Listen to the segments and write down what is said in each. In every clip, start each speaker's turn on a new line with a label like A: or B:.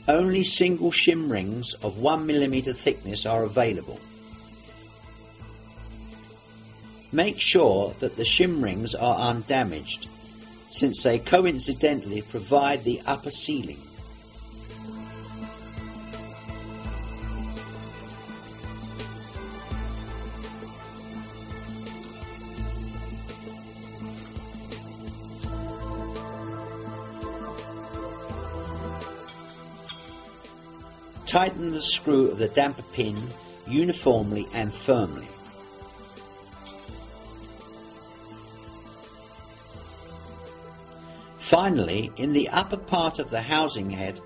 A: Only single shim rings of 1mm thickness are available. Make sure that the shim rings are undamaged, since they coincidentally provide the upper sealing. Tighten the screw of the damper pin uniformly and firmly. Finally, in the upper part of the housing head,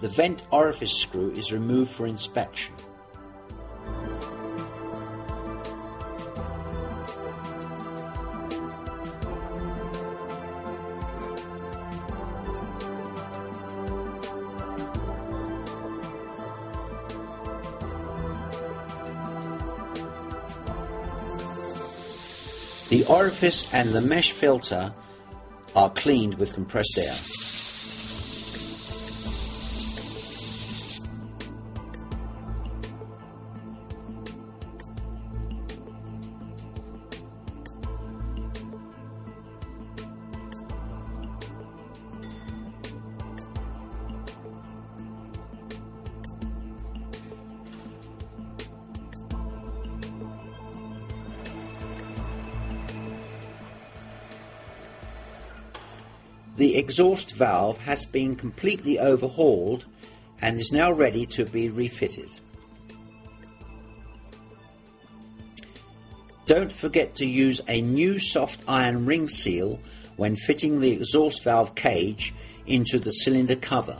A: the vent orifice screw is removed for inspection. The orifice and the mesh filter are cleaned with compressed air. The exhaust valve has been completely overhauled and is now ready to be refitted. Don't forget to use a new soft iron ring seal when fitting the exhaust valve cage into the cylinder cover.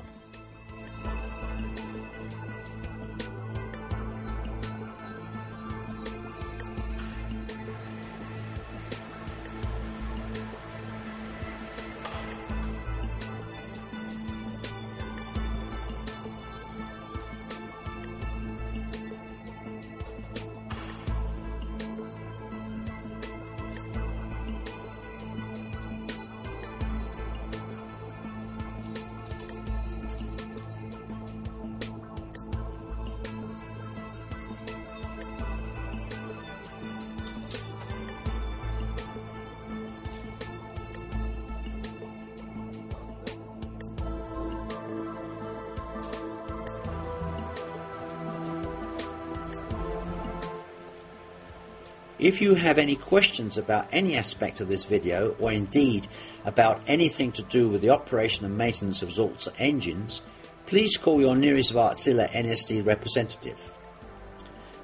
A: If you have any questions about any aspect of this video, or indeed about anything to do with the operation and maintenance of SULZER engines, please call your nearest Wärtsilä NSD representative.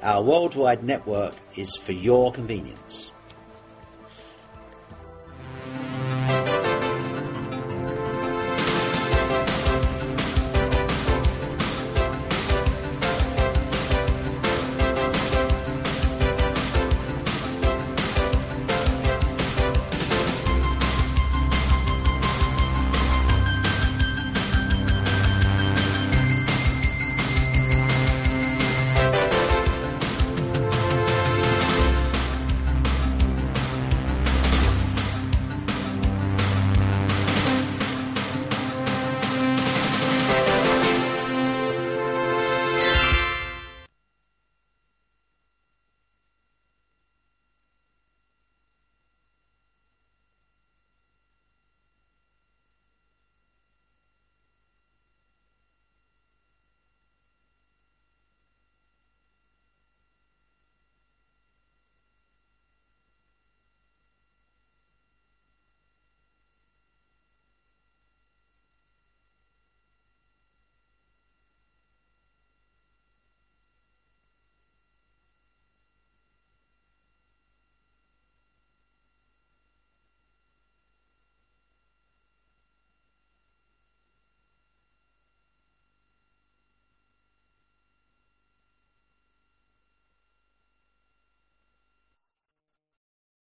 A: Our worldwide network is for your convenience.